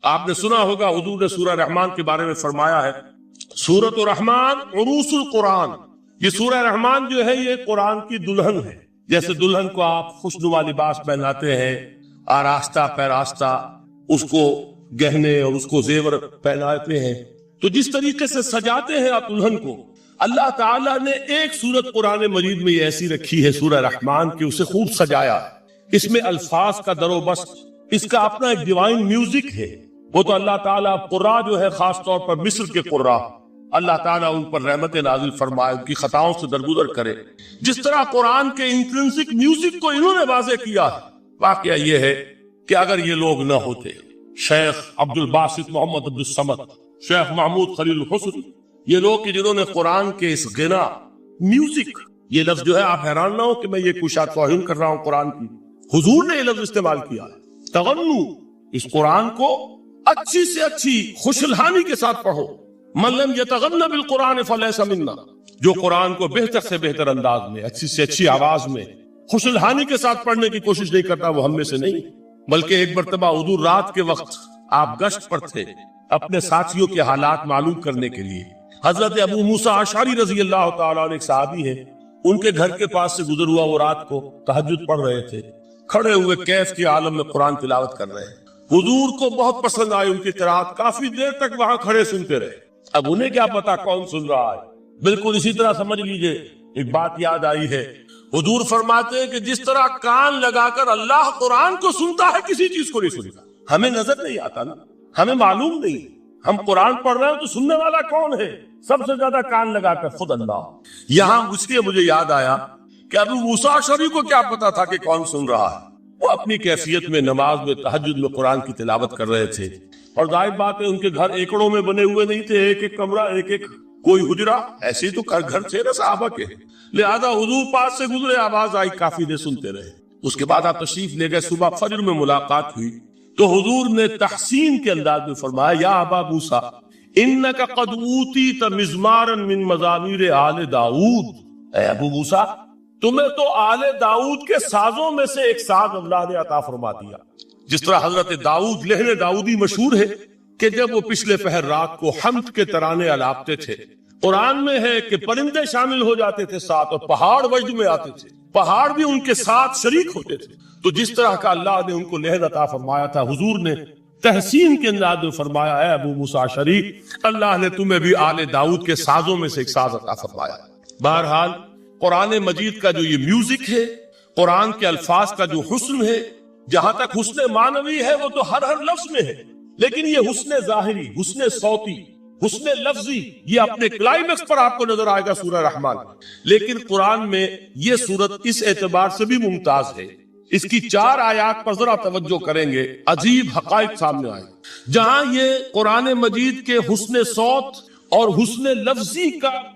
آپ نے سنا ہوگا حضور نے سورہ رحمان کے بارے میں فرمایا ہے، سورۃ الرحمان عروس القرآن، یہ سورہ رحمان جو ہے یہ قرآن کی دلہن ہے۔ جیسے دلہن کو آپ خوشنما لباس پہناتے ہیں، آراستہ پیراستہ اس کو گہنے اور اس کو زیور پہناتے ہیں، تو جس طریقے سے سجاتے ہیں آپ دلہن کو، اللہ تعالیٰ نے ایک سورت قرآن مجید میں یہ ایسی رکھی ہے سورہ رحمان کی، اسے خوب سجایا۔ اس میں الفاظ کا در و بست، اس کا اپنا ایک ڈیوائن میوزک ہے۔ وہ تو اللہ تعالیٰ قراء جو ہے خاص طور پر مصر کے قراء، اللہ تعالیٰ ان پر رحمت نازل فرمائے، ان کی خطاؤں سے درگزر کرے۔ جس طرح قرآن کے انٹرنسک میوزک کو انہوں نے واضح کیا ہے، واقعہ یہ ہے کہ اگر یہ لوگ نہ ہوتے، شیخ عبد الباسط محمد عبد الصمد، شیخ محمود خلیل الحسن، یہ لوگ کہ جنہوں نے قرآن کے اس غنا میوزک، یہ لفظ جو ہے آپ حیران نہ ہو کہ میں یہ کچھ توہین کر رہا ہوں قرآن کی، حضور نے یہ لفظ استعمال کیا ہے، تغنو، اس قرآن کو اچھی سے اچھی خوشلحانی کے ساتھ پڑھو۔ من لم یتغن بالقرآن فلیس منا، جو قرآن کو بہتر سے بہتر انداز میں، اچھی سے اچھی آواز میں، خوشلحانی کے ساتھ پڑھنے کی کوشش نہیں کرتا، وہ ہم میں سے نہیں۔ بلکہ ایک مرتبہ حضور رات کے وقت آپ گشت پر تھے اپنے ساتھیوں کے حالات معلوم کرنے کے لیے۔ حضرت ابو موسیٰ اشعری رضی اللہ تعالیٰ عنہ ایک صحابی ہے، ان کے گھر کے پاس سے گزر ہوا، وہ رات کو تہجد پڑھ رہے تھے، کھڑے ہوئے کیف کے عالم میں قرآن تلاوت کر رہے ہیں۔ حضور کو بہت پسند آئی ان کی قرات، کافی دیر تک وہاں کھڑے سنتے رہے۔ اب انہیں کیا پتا کون سن رہا ہے، بالکل اسی طرح سمجھ لیجئے ایک بات یاد آئی ہے، حضور فرماتے ہیں کہ جس طرح کان لگا کر اللہ قرآن کو سنتا ہے کسی چیز کو نہیں سنتا۔ ہمیں نظر نہیں آتا نا، ہمیں معلوم نہیں، ہم قرآن پڑھ رہے ہیں تو سننے والا کون ہے؟ سب سے زیادہ کان لگا کر خود اللہ۔ یہاں اس لیے مجھے یاد آیا کہ ابو موسیٰ اشعری کو کیا پتا تھا کہ کون سن رہا ہے، وہ اپنی کیفیت میں نماز میں تہجد میں قرآن کی تلاوت کر رہے تھے، اور ظاہر بات ہے ان کے گھر ایکڑوں میں بنے ہوئے نہیں تھے، ایک ایک کمرہ، ایک ایک کوئی حجرہ، ایسے ہی تو گھر تھے نا صحابہ کے، لہذا حضور پاس سے گزرے، آواز آئی، کافی دیر سنتے رہے۔ اس کے بعد آپ تشریف لے گئے، صبح فجر میں ملاقات ہوئی تو حضور نے تحسین کے انداز میں فرمایا، یا ابا موسیٰ انک قد اوتیت مزمارا من مزامیر آل داؤد، اے ابو موسیٰ تمہیں تو آل داؤد کے سازوں میں سے ایک ساز اللہ نے عطا فرما دیا۔ جس طرح حضرت داؤد، لہن داؤدی مشہور ہے کہ جب وہ پچھلے پہر رات کو حمد کے ترانے الاپتے تھے، قرآن میں ہے کہ پرندے شامل ہو جاتے تھے ساتھ، اور پہاڑ وجد میں آتے تھے، پہاڑ بھی ان کے ساتھ شریک ہوتے تھے۔ تو جس طرح کا اللہ نے ان کو لہن عطا فرمایا تھا، حضور نے تحسین کے انداز میں فرمایا، اے ابو موسیٰ اشعری اللہ نے تمہیں بھی آل داؤد کے سازوں میں سے ایک ساز عطا فرمایا۔ بہرحال قرآن مجید کا جو یہ میوزک ہے، قرآن کے الفاظ کا جو حسن ہے، جہاں تک حسن معنوی ہے وہ تو ہر لفظ میں ہے، لیکن یہ حسن ظاہری، حسن صوتی، حسن لفظی، یہ اپنے کلائمیکس پر آپ کو نظر آئے گا سورہ رحمان۔ لیکن قرآن میں یہ سورت اس اعتبار سے بھی ممتاز ہے، اس کی 4 آیات پر ذرا توجہ کریں گے، عجیب حقائق سامنے آئے۔ جہاں یہ قرآن مجید کے حسن صوت اور حسن لفظی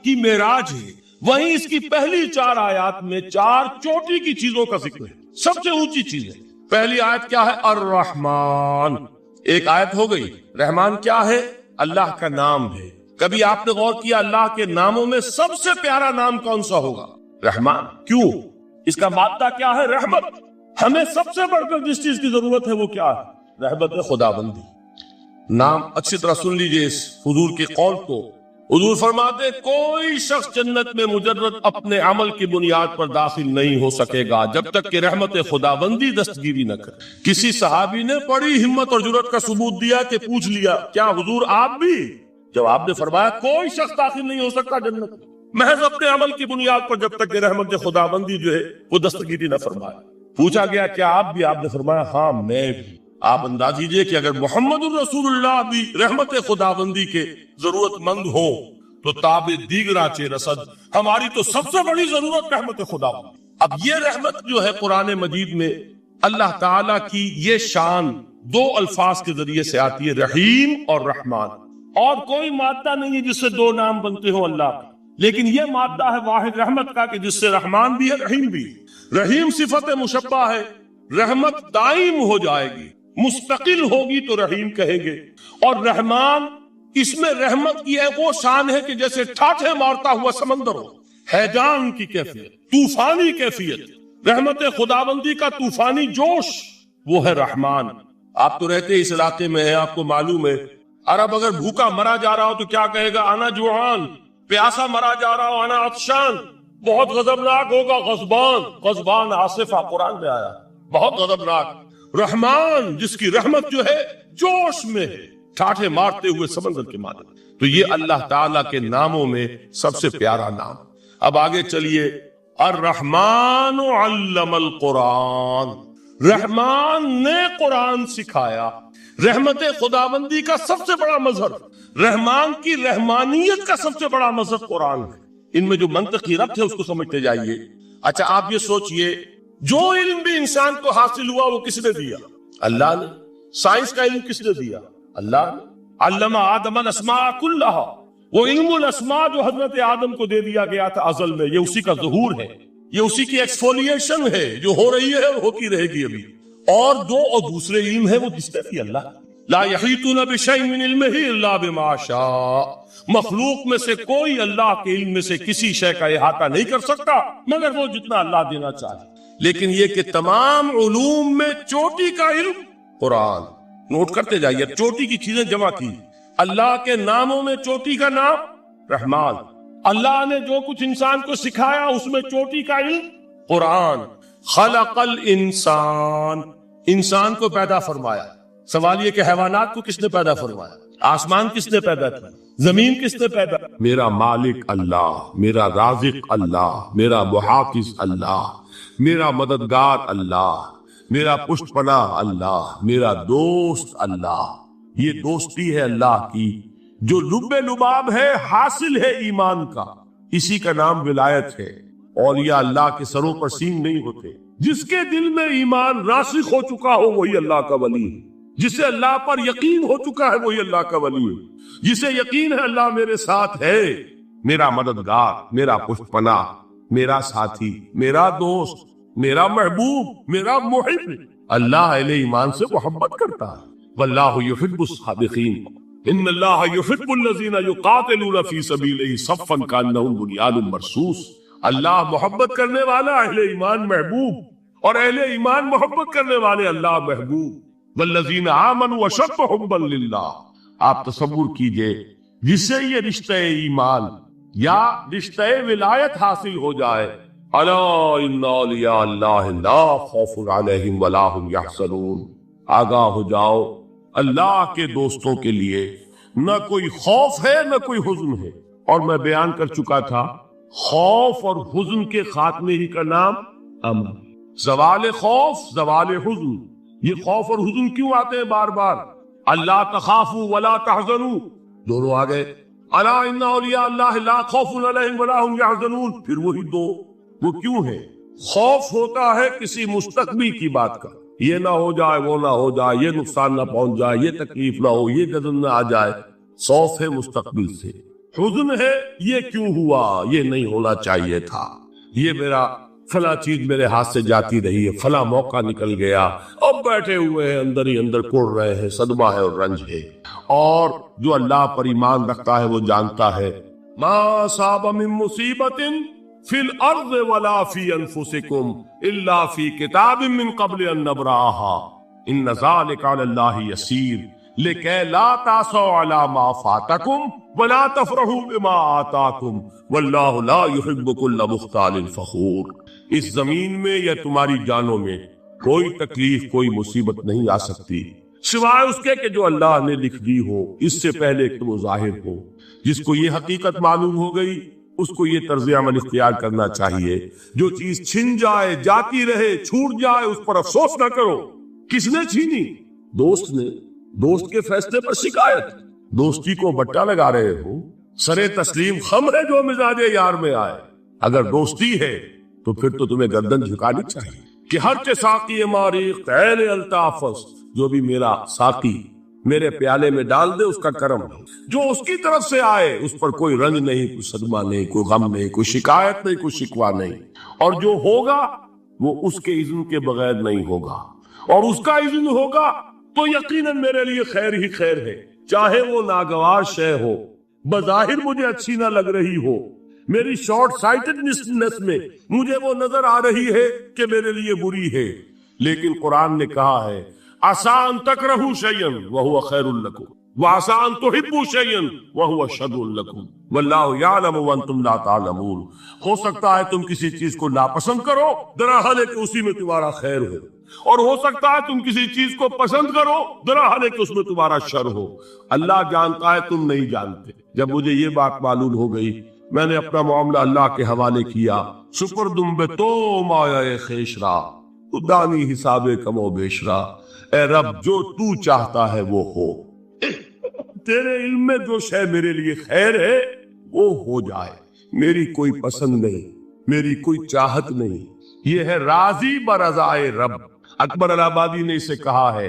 کی معراج ہے، وہیں اس کی پہلی 4 آیات میں 4 چوٹی کی چیزوں کا ذکر ہے، سب سے اونچی چیز ہے۔ پہلی آیت کیا ہے؟ الرحمن، ایک آیت ہو گئی۔ رحمان کیا ہے؟ اللہ کا نام ہے۔ کبھی آپ نے غور کیا اللہ کے ناموں میں سب سے پیارا نام کون سا ہوگا؟ رحمان۔ کیوں؟ اس کا مادہ کیا ہے؟ رحمت۔ ہمیں سب سے بڑھ کر جس چیز کی ضرورت ہے وہ کیا ہے؟ رحمت خداوندی۔ نام اچھی طرح سن لیجئے اس حضور کے قول کو۔ حضور فرماتے کوئی شخص جنت میں مجرد اپنے عمل کی بنیاد پر داخل نہیں ہو سکے گا جب تک کہ رحمت خداوندی دستگیری نہ کرے۔ کسی صحابی نے بڑی ہمت اور جرأت کا ثبوت دیا کہ پوچھ لیا، کیا حضور آپ بھی؟ جب آپ نے فرمایا کوئی شخص داخل نہیں ہو سکتا جنت میں محض اپنے عمل کی بنیاد پر جب تک کہ رحمت خداوندی جو ہے وہ دستگیری نہ فرمائے۔ پوچھا گیا کیا آپ بھی؟ آپ نے فرمایا ہاں میں بھی۔ آپ انداز کیجئے کہ اگر محمد الرسول اللہ بھی رحمت خداوندی کے ضرورت مند ہو تو تاب دیگرہ چے رسد، ہماری تو سب سے بڑی ضرورت رحمت خداوندی۔ اب یہ رحمت جو ہے قرآن مجید میں اللہ تعالیٰ کی یہ شان 2 الفاظ کے ذریعے سے آتی ہے، رحیم اور رحمان، اور کوئی مادہ نہیں ہے جس سے 2 نام بنتے ہوں اللہ کا، لیکن یہ مادہ ہے واحد رحمت کا کہ جس سے رحمان بھی ہے رحیم بھی ہے۔ رحیم صفت مشبہ ہے، رحمت دائم ہو جائے گی، مستقل ہوگی تو رحیم کہیں گے، اور رحمان اس میں رحمت کی وہ شان ہے کہ جیسے ٹھاٹھے مارتا ہوا سمندر ہو، ہیجان کی کیفیت، طوفانی کیفیت، رحمت خداوندی کا طوفانی جوش، وہ ہے رحمان۔ آپ تو رہتے اس علاقے میں ہیں، آپ کو معلوم ہے عرب اگر بھوکا مرا جا رہا ہو تو کیا کہے گا؟ انا جوعان. پیاسا مرا جا رہا ہو انا عطشان. بہت غضبناک ہوگا غضبان. غضبان آصفہ قرآن میں آیا، بہت غضبناک. رحمان جس کی رحمت جو ہے جوش میں ہے، ٹھاٹھے مارتے ہوئے سمندر کے مانند. تو یہ اللہ تعالیٰ کے ناموں میں سب سے پیارا نام. اب آگے چلیے. الرحمن علم القرآن، رحمان نے قرآن سکھایا. رحمت خداوندی کا سب سے بڑا مظہر، رحمان کی رحمانیت کا سب سے بڑا مظہر قرآن ہے. ان میں جو منطقی ربط ہے اس کو سمجھتے جائیے. اچھا آپ یہ سوچئے، جو علم بھی انسان کو حاصل ہوا وہ کس نے دیا؟ اللہ نے. سائنس کا علم کس نے دیا؟ اللہ نے. علم آدم الاسماء کلہا، وہ علم الاسماء جو حضرت آدم کو دے دیا گیا تھا ازل میں، یہ اسی کا ظہور ہے، یہ اسی کی ایکسفولیشن ہے جو ہو رہی ہے اور ہوتی رہے گی ابھی. اور دوسرے علم ہے وہ کس نے دی؟ اللہ. لا یحیطون بشیء من علمہ الا بما شاء، مخلوق میں سے کوئی اللہ کے علم میں سے کسی شے کا احاطہ نہیں کر سکتا مگر وہ جتنا اللہ دینا چاہے. لیکن یہ کہ تمام علوم میں چوٹی کا علم قرآن. نوٹ کرتے جائیے، چوٹی کی چیزیں جمع کی. اللہ کے ناموں میں چوٹی کا نام رحمان. اللہ نے جو کچھ انسان کو سکھایا اس میں چوٹی کا علم قرآن. خلق الانسان، انسان کو پیدا فرمایا. سوال یہ کہ حیوانات کو کس نے پیدا فرمایا؟ آسمان کس نے پیدا کیا؟ زمین کس نے پیدا؟ میرا مالک اللہ، میرا رازق اللہ، میرا محافظ اللہ، میرا مددگار اللہ، میرا پشت پناہ اللہ، میرا دوست اللہ. یہ دوستی ہے اللہ کی جو لب لباب ہے، حاصل ہے ایمان کا. اسی کا نام ولایت ہے. اور یہ اللہ کے سروں پر سینگ نہیں ہوتے. جس کے دل میں ایمان راسخ ہو چکا ہو وہی اللہ کا ولی ہے. جسے اللہ پر یقین ہو چکا ہے وہی اللہ کا ولی ہے. جسے یقین ہے اللہ میرے ساتھ ہے، میرا مددگار، میرا پشت پناہ، میرا ساتھی، میرا دوست، میرا محبوب، میرا محب. اللہ اہل ایمان سے محبت کرتا ہے. واللہ یحب الصادقین. ان اللہ یحب الذین یقاتلون فی سبیلہ صفا کانہم بنیان مرصوص. اللہ محبت کرنے والا، اہل ایمان محبوب، اور اہل ایمان محبت کرنے والے اللہ محبوب. والذین آمنوا اشد حبا للہ. آپ تصور کیجئے جسے یہ رشتہ ایمان یا رشتہ ولایت حاصل ہو جائے، الا ان اولیاء اللہ لا خوف علیہم ولا هم یحزنون. آگاہ ہو جاؤ، اللہ کے دوستوں کے لیے نہ کوئی خوف ہے نہ کوئی حزن ہے. اور میں بیان کر چکا تھا خوف اور حزن کے خاتمے ہی کا نام امن. زوال خوف، زوال حزن. یہ خوف اور حزن کیوں آتے ہیں بار بار؟ اللہ تخافوا ولا تحزنوا، دونوں آ گئے. الا ان اولیاء اللہ لا خوف علیہم ولا هم یحزنون، پھر وہی دو. وہ کیوں ہے؟ خوف ہوتا ہے کسی مستقبل کی بات کا، یہ نہ ہو جائے، وہ نہ ہو جائے، یہ نقصان نہ پہنچ جائے، یہ تکلیف نہ ہو، یہ غضب نہ آ جائے. خوف ہے مستقبل سے. حزن ہے یہ کیوں ہوا، یہ نہیں ہونا چاہیے تھا، یہ میرا فلاں چیز میرے ہاتھ سے جاتی رہی ہے، فلاں موقع نکل گیا، اب بیٹھے ہوئے ہیں اندر ہی اندر کوڑ رہے ہیں، صدمہ ہے اور رنج ہے. اور جو اللہ پر ایمان رکھتا ہے وہ جانتا ہے ما اصاب من مصیبت فی الارض ولا فی انفسکم الا فی کتاب من قبل ان نبرأها ان ذلک علی اللہ یسیر لکی لا تعصوا علی ما فاتکم ولا تفرحوا بما آتاکم واللہ لا یحب کل مختال فخور. اس زمین میں یا تمہاری جانوں میں کوئی تکلیف، کوئی مصیبت نہیں آ سکتی سوائے اس کے کہ جو اللہ نے لکھ دی ہو اس سے پہلے کہ وہ ظاہر ہو. جس کو یہ حقیقت معلوم ہو گئی اس کو یہ طرز عمل اختیار کرنا چاہیے. جو چیز چھن جائے، جاتی رہے، چھوٹ جائے، اس پر افسوس نہ کرو. کس نے چھینی؟ دوست نے. دوست کے فیصلے پر شکایت. دوستی کو بٹا لگا رہے ہو. سرے تسلیم خم ہے جو مزاج یار میں آئے. اگر دوستی ہے تو پھر تو تمہیں گردن جھکانی چاہیے کہ ہر چے ساقی ماریخ تیل الطافس، جو بھی میرا ساقی میرے پیالے میں ڈال دے اس کا کرم ہے. جو اس کی طرف سے آئے اس پر کوئی رنج نہیں، کوئی صدمہ نہیں، کوئی غم نہیں، کوئی شکایت نہیں، کوئی شکوہ نہیں. اور جو ہوگا وہ اس کے اذن کے بغیر نہیں ہوگا، اور اس کا اذن ہوگا تو یقیناً میرے لیے خیر ہی خیر ہے. چاہے وہ ناگوار شے ہو، بظاہر مجھے اچھی نہ لگ رہی ہو، میری شارٹ سائٹڈنس میں مجھے وہ نظر آ رہی ہے کہ میرے لیے بری ہے، لیکن قرآن نے کہا ہے عسى ان تكرهوا شيئا وهو خير لكم وعسى ان تحبوا شيئا وهو شر لكم والله يعلم وانتم لا تعلمون. ہو سکتا ہے تم کسی چیز کو ناپسند کرو دراحال ہے کہ اسی میں تمہارا خیر ہو، اور ہو سکتا ہے تم کسی چیز کو پسند کرو دراحال ہے کہ اس میں تمہارا شر ہو. اللہ جانتا ہے تم نہیں جانتے. جب مجھے یہ بات معلوم ہو گئی میں نے اپنا معاملہ اللہ کے حوالے کیا. سپردم بے تو مایہ خیش را دانی حساب کم و بیش را. اے رب جو تو چاہتا ہے وہ ہو، تیرے علم میں جو شے میرے لیے خیر ہے وہ ہو جائے. میری کوئی پسند نہیں، میری کوئی چاہت نہیں، یہ ہے راضی برضائے رب. اکبر الہ آبادی نے اسے کہا ہے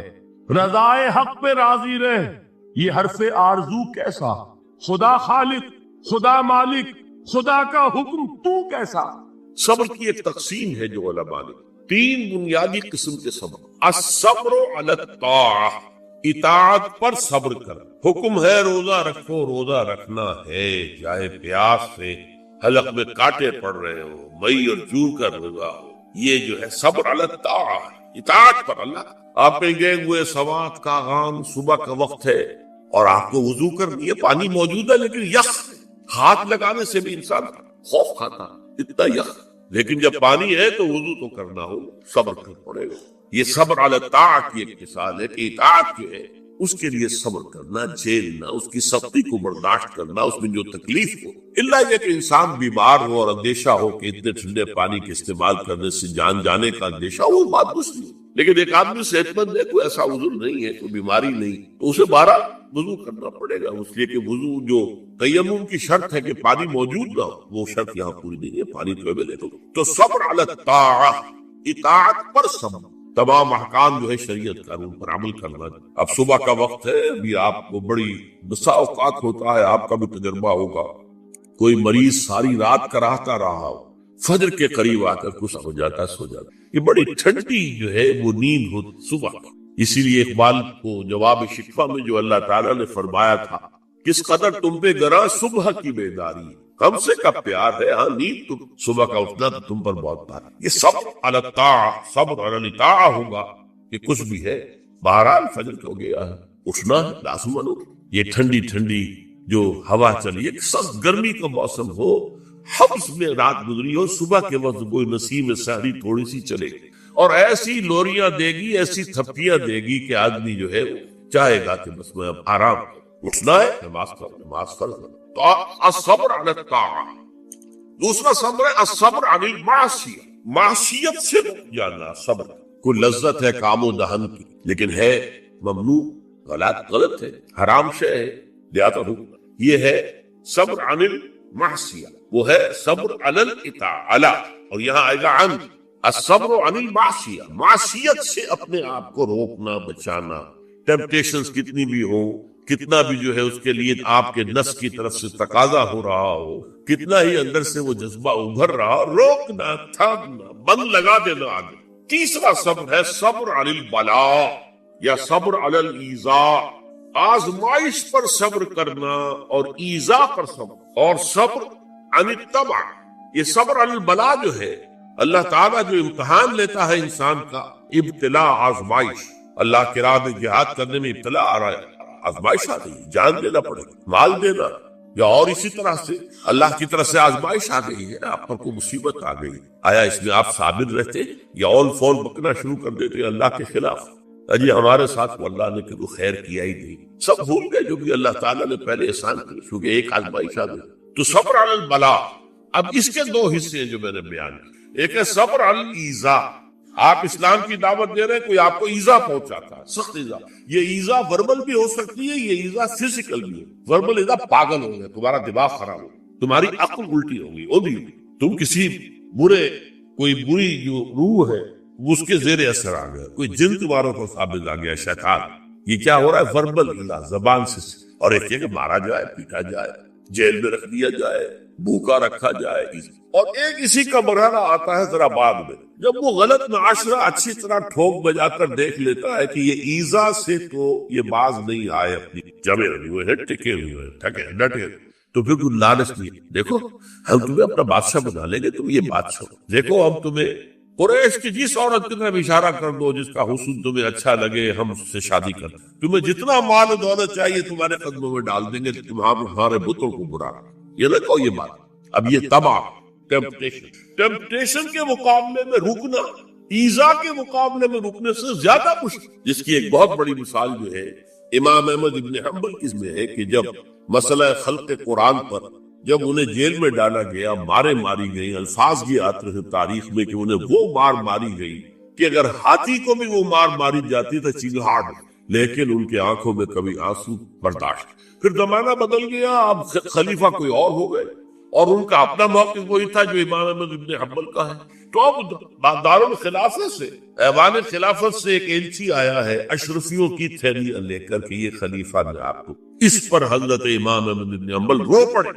رضائے حق پہ راضی رہ. یہ حرف آرزو کیسا، خدا خالق، خدا مالک، خدا کا حکم تو کیسا. صبر کی ایک تقسیم ہے جو علماء نے، تین بنیادی قسم کے صبر. الصبر علی الطاعہ، اطاعت پر صبر کر. حکم ہے روزہ رکھو، روزہ رکھنا ہے چاہے پیاس سے حلق میں کانٹے پڑ رہے ہو، مئی اور جون کا روزہ ہو. یہ جو ہے صبر علی الطاعہ، اطاعت پر. اللہ آپ میں گئے ہوئے سوات کا غام، صبح کا وقت ہے اور آپ کو وضو کرنی ہے، پانی موجود ہے لیکن یخ، ہاتھ لگانے سے بھی انسان خوف کھاتا اتنا یخ. لیکن جب پانی ہے تو وضو تو کرنا ہو، صبر کرنا پڑے گا. یہ صبر علی الطاعہ کی ایک مثال ہے کہ اطاعت جو ہے اس کے لیے صبر کرنا، جھیلنا، اس کی سختی کو برداشت کرنا، اس میں جو تکلیف ہو. اللہ یہ کہ انسان بیمار ہو اور اندیشہ ہو کہ اتنے ٹھنڈے پانی کے استعمال کرنے سے جان جانے کا اندیشہ ہو، وہ بات نہیں. لیکن ایک آدمی صحت مند ہے، کوئی ایسا عذر نہیں ہے، کوئی بیماری نہیں، تو اسے 12 وضو کرنا پڑے گا. اس لیے کہ وضو جو تیمم کی شرط ہے کہ پانی موجود نہ ہو، وہ شرط یہاں پوری نہیں ہے، پانی تو اویلیبل. تو صبر علی الطاعہ، اطاعت پر صبر. تمام احکام جو ہے شریعت قانون پر عمل کرنا. اب صبح کا وقت ہے، ابھی آپ کو بڑی بسا اوقات ہوتا ہے، آپ کا بھی تجربہ ہوگا، کوئی مریض ساری رات کراہتا رہا ہو، فجر کے قریب آ کر کچھ ہو جاتا، سو جاتا. یہ بڑی ٹھنڈی جو ہے وہ نیند ہو صبح. اسی لیے اقبال کو جواب شکوہ میں جو اللہ تعالیٰ نے فرمایا تھا، کس قدر تم پہ گراں صبح کی بیداری، ہم سے کب پیار ہے، ہاں نیند تو صبح کا اٹھنا تو تم پر بہت بھاری. یہ صبر علی الطاعہ، صبر علی الطاعہ ہوگا کہ کچھ بھی ہے. بہرحال فجر ہو گیا ہے، اٹھنا ہے لازماً. یہ ٹھنڈی ٹھنڈی جو ہوا چلی، ایک سخت گرمی کا موسم ہو، حبس میں رات گزری ہو، صبح کے وقت کوئی نسیم سحری تھوڑی سی چلے اور ایسی لوریاں دے گی، ایسی تھپیاں دے گی کہ آدمی جو ہے وہ چاہے گا کہ بس میں اب آرام اٹھنا ہے، نماز فرض. تو الصبر علی الطاعہ. دوسرا صبر ہے الصبر علی المعصیہ، معصیت سے جانا. صبر کوئی لذت ہے کام و دہن کی لیکن ہے ممنوع، غلط ہے، حرام شے ہے، لہذا یہ ہے صبر علی المعصیہ. وہ ہے صبر علی الاطاعہ. اور یہاں آئے گا عن الصبر عن المعصیہ، معصیت سے اپنے آپ کو روکنا، بچانا. ٹیمپٹیشنز کتنی بھی ہو، کتنا بھی جو ہے اس کے لیے آپ کے نفس کی طرف سے تقاضا ہو رہا ہو، کتنا ہی اندر سے وہ جذبہ ابھر رہا ہو، روکنا، تھامنا، بند لگا دینا آگے. تیسرا صبر ہے صبر علی البلاء یا صبر علی الایذاء، آزمائش پر صبر کرنا اور ایذا پر صبر. اور صبر عن الطبع، یہ صبر علی البلاء جو ہے اللہ تعالیٰ جو امتحان لیتا ہے انسان کا، ابتلاء، آزمائش. اللہ کی راہ میں جہاد کرنے میں ابتلاء آ رہا ہے، آزمائش آ گئی، جان دینا پڑے گا، مال دینا، یا اور اسی طرح سے اللہ کی طرف سے آزمائش آ گئی ہے، آپ پر کوئی مصیبت آ گئی. آیا اس میں آپ صابر رہتے یا اول فول بکنا شروع کر دیتے اللہ کے خلاف؟ اجی ہمارے ساتھ وہ اللہ نے کہ خیر کیا ہی نہیں، سب بھول گئے جو بھی اللہ تعالیٰ نے پہلے احسان کیا، کیونکہ ایک آزمائش آ گئی. تو صبر علی البلاء. اب اس کے 2 حصے ہیں جو میں نے بیان کیے. ایک ہے صبر علی الایذاء، آپ اسلام کی دعوت دے رہے ہیں، کوئی آپ کو ایذا پہنچاتا ہے، سخت ایذا. یہ ایذا وربل بھی ہو سکتی ہے، یہ ایذا فزیکل بھی ہے. وربل ایذا پاگل ہو گئے، تمہارا دماغ خراب ہو، تمہاری عقل الٹی ہوگی، اودھی ہوگی، تم کسی کوئی بری جو روح ہے وہ اس کے زیر اثر آ گیا، کوئی جن تمہاروں کو ثابت آ گیا، شیطان. یہ کیا ہو رہا ہے؟ وربل ایذا، زبان سے. اور ایک یہ کہ مارا جائے، پیٹا جائے، جیل میں رکھ دیا جائے، بھوکا رکھا جائے. اور ایک اسی کا مرحلہ آتا ہے ذرا بعد میں، جب وہ غلط معاشرہ اچھی طرح ٹھوک بجا کر دیکھ لیتا ہے کہ یہ ایذا سے تو یہ باز نہیں آئے، اپنی جمے ہوئے ہیں، ٹکے ہوئے ہیں، ٹھکے ڈٹے، تو پھر کوئی لالچ نہیں. دیکھو ہم تمہیں اپنا بادشاہ بنا لیں گے، تم یہ بادشاہ دیکھو، ہم تمہیں قریش کی جس عورت کی طرف اشارہ کر دو جس کا حسن تمہیں اچھا لگے ہم اس سے شادی کر دیں، تمہیں جتنا مال و دولت چاہیے تمہارے قدموں میں ڈال دیں گے، تمہارے بتوں کو برا یہ نہ کہو یہ بات۔ اب یہ تباہ ٹیمپٹیشن کے مقابلے میں رکنا، ایذا کے مقابلے میں رکنے سے زیادہ مشکل، جس کی ایک بہت بڑی مثال جو ہے امام احمد ابن حنبل کی اس میں ہے کہ جب مسئلہ خلق قرآن پر جب انہیں جیل میں ڈالا گیا، مارے ماری گئی، الفاظ بھی آتے ہیں تاریخ میں کہ انہیں وہ مار ماری گئی کہ اگر ہاتھی کو بھی وہ مار ماری جاتی تو چنگاڑ، لیکن ان کے آنکھوں میں کبھی آنسو برداشت۔ پھر زمانہ بدل گیا، اب خلیفہ کوئی اور ہو گئے اور ان کا اپنا موقف وہی تھا جو امام احمد ابن حنبل کا ہے۔ تو اب دارالخلافت سے، ایوان خلافت سے ایک ایلچی آیا ہے اشرفیوں کی تھیلیاں لے کر کے یہ خلیفہ نے آپ کو، اس پر حضرت امام احمد ابن حنبل رو پڑے،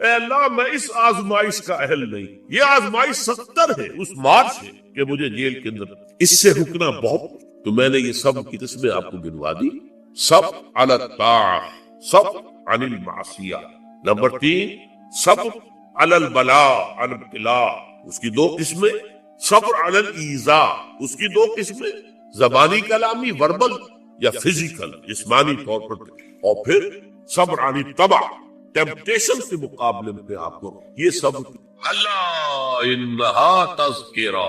اے اللہ میں اس آزمائش کا اہل نہیں، یہ آزمائش 70 ہے اس مار سے کہ مجھے جیل کے اندر، اس سے رکنا بہت۔ تو میں نے یہ سب کی قسمیں آپ کو گنوا دی، صبر علی الطاعہ، صبر عن المعصیہ، نمبر 3 صبر علی البلاء عن الابتلاء، اس کی 2 قسمیں، صبر علی الایذاء، اس کی 2 قسمیں، زبانی کلامی وربل یا فزیکل جسمانی طور پر، اور پھر صبر عن الطبع ٹیمپٹیشن کے مقابلے میں آپ کو یہ سب۔ اللہ انہا تذکرہ،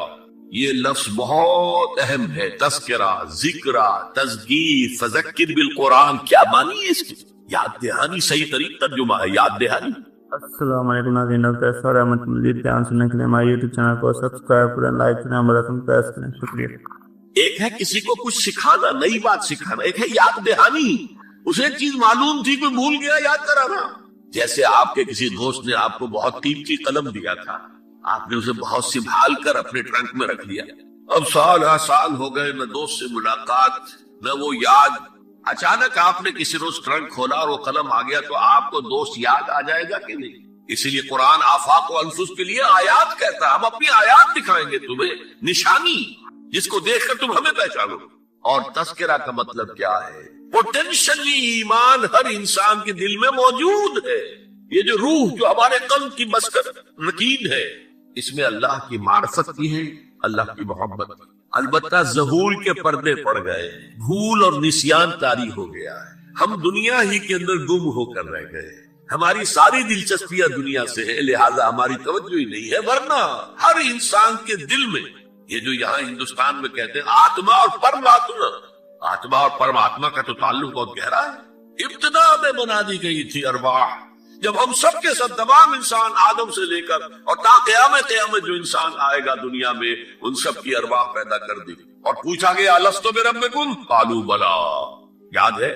یہ لفظ بہت اہم ہے، تذکرہ، ذکرہ، تذکیر، فذکر بالقرآن، کیا معنی ہے اس کی؟ یاد دہانی، صحیح طریق ترجمہ ہے یاد دہانی۔ السلام علیکم ناظرین، ڈاکٹر اسرار احمد مزید بیان سننے کے لیے ہمارے یوٹیوب چینل کو سبسکرائب کریں، لائک کریں، ہمارا رقم پریس کریں، شکریہ۔ ایک ہے کسی کو کچھ سکھانا، نئی بات سکھانا، ایک ہے یاد دہانی، اسے ایک چیز معلوم تھی کوئی بھول گیا، یاد کرانا۔ جیسے آپ کے کسی دوست نے آپ کو بہت قیمتی قلم دیا تھا، آپ نے اسے بہت سنبھال کر اپنے ٹرنک میں رکھ لیا، اب سال ہو گئے، نہ دوست سے ملاقات نہ وہ یاد، اچانک آپ نے کسی روز ٹرنک کھولا اور وہ قلم آ گیا، تو آپ کو دوست یاد آ جائے گا کہ نہیں؟ اسی لیے قرآن آفاق و انفس کے لیے آیات کہتا ہے، ہم اپنی آیات دکھائیں گے تمہیں، نشانی جس کو دیکھ کر تم ہمیں پہچانو۔ اور تذکرہ کا مطلب کیا ہے؟ پوٹینشلی ایمان ہر انسان کے دل میں موجود ہے، یہ جو روح جو ہمارے قلب کی مسکن نکید ہے، اس میں اللہ کی معرفت کی ہے، اللہ کی محبت، البتہ ظہور کے پردے پڑ گئے، بھول اور نسیان طاری ہو گیا ہے، ہم دنیا ہی کے اندر گم ہو کر رہ گئے، ہماری ساری دلچسپیاں دنیا سے ہے، لہذا ہماری توجہ ہی نہیں ہے، ورنہ ہر انسان کے دل میں یہ جو یہاں ہندوستان میں کہتے ہیں آتما اور پرماتما، آتما اور پرماتما کا تو تعلق بہت گہرا ہے۔ ابتدا میں بنا دی گئی تھی ارواح، جب ہم سب کے ساتھ تمام انسان آدم سے لے کر اور تا قیامت جو انسان آئے گا دنیا میں ان سب کی ارواح پیدا کر دی اور پوچھا گیا الستو بربکم قالوا بلا، یاد ہے؟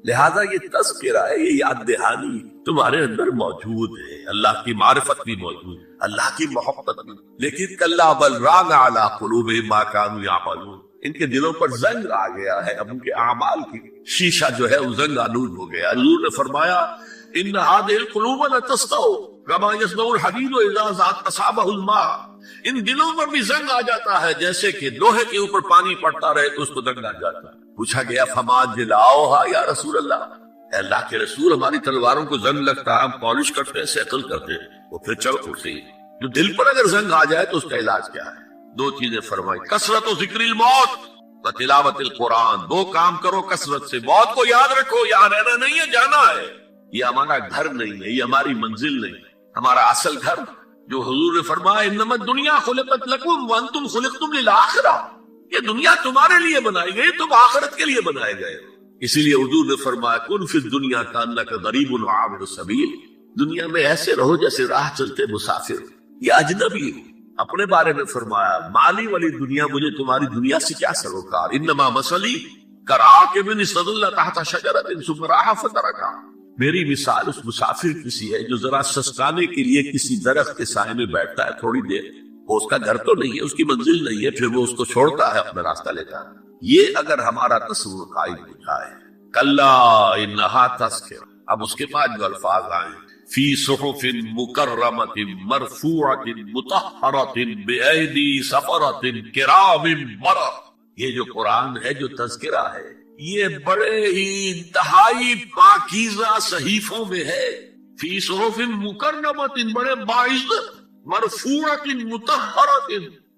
لہذا یہ تذکرہ ہے، یہ یاد دہانی تمہارے اندر موجود ہے، اللہ کی معرفت بھی موجود ہے، اللہ کی محبت بھی، لیکن کلا بل ران علی قلوبہم ما کانوا یعملون، ان کے دلوں پر زنگ آ گیا ہے، اب ان کے اعمال کی شیشہ جو ہے وہ زنگ آلود ہو گیا۔ حضور نے فرمایا ان هذه القلوب لتسطع كما يسطع الحديد اذا اصابه الماء، ان دلوں پر بھی زنگ آ جاتا ہے جیسے کہ لوہے کے اوپر پانی پڑتا رہے تو اس کو زنگ آ جاتا ہے۔ پوچھا گیا فما جلاؤها یا رسول اللہ، اے اللہ کے رسول ہماری تلواروں کو زنگ لگتا ہے، ہم پالش کرتے ہیں، سیکل کرتے ہیں، وہ پھر چل اٹھتے ہیں، جو دل پر اگر زنگ آ جائے تو اس کا علاج کیا ہے؟ 2 چیزیں فرمائی، کثرت و ذکر الموت و تلاوت القرآن، 2 کام کرو کثرت سے، موت کو یاد رکھو، یہاں رہنا نہیں ہے، جانا ہے، یہ ہمارا گھر نہیں ہے، یہ ہماری منزل نہیں ہے، ہمارا اصل گھر جو حضور نے فرمایا انما الدنیا خلقت لکم وانتم خلقتم للآخرہ، یہ دنیا تمہارے لیے بنائی گئی، تم آخرت کے لیے بنائے گئے۔ اسی لیے حضور نے فرمایا کن فی الدنیا کانک غریب وعابر السبیل، دنیا میں ایسے رہو جیسے راہ چلتے مسافر یا اجنبی ہو۔ اپنے بارے میں فرمایا مالی والی دنیا، مجھے تمہاری دنیا سے کیا سروکار، انما مثلی کراکب استظل تحت شجرۃ ثم راح فترکھا، میری مثال اس مسافر کسی ہے جو ذرا سسکانے کے لیے کسی درخت کے سائے میں بیٹھتا ہے تھوڑی دیر، وہ اس کا گھر تو نہیں ہے، اس کی منزل نہیں ہے، پھر وہ اس کو چھوڑتا ہے، اپنا راستہ لیتا ہے۔ یہ اگر ہمارا تصور قائم ہو جائے، کلا انہا تذکرہ، اب اس کے بعد جو الفاظ آئے فی صحف مکرمۃ مرفوعۃ مطہرۃ بأیدی سفرۃ کرام بررہ، یہ جو قرآن ہے، جو تذکرہ ہے، یہ بڑے ہی انتہائی پاکیزہ صحیفوں میں ہے، فی صحف مکرمۃ، بڑے باعزت، مرفوعۃ مطہرۃ،